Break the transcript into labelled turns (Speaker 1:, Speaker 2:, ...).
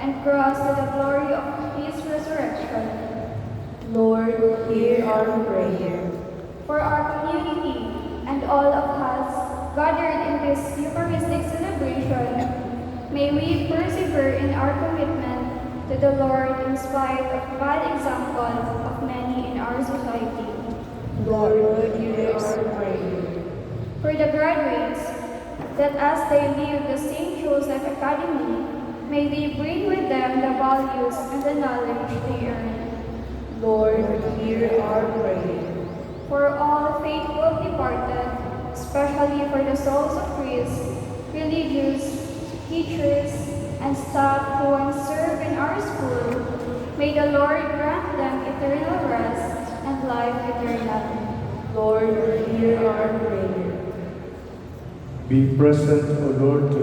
Speaker 1: and cross to the glory of his resurrection.
Speaker 2: Lord, hear our prayer.
Speaker 1: For our community and all of us gathered in this Eucharistic celebration, may we persevere in our commitment to the Lord in spite of bad examples of many in our society.
Speaker 2: Lord, hear our prayer.
Speaker 1: For the graduates, that as they leave the St. Joseph Academy, may they bring with them the values and the knowledge they earned.
Speaker 2: Lord, hear our prayer.
Speaker 1: For all faithful departed, especially for the souls of priests, religious, teachers, and staff who once served in our school, may the Lord grant them eternal rest and life eternal.
Speaker 2: Lord, hear our prayer.
Speaker 3: Be present, O Lord, to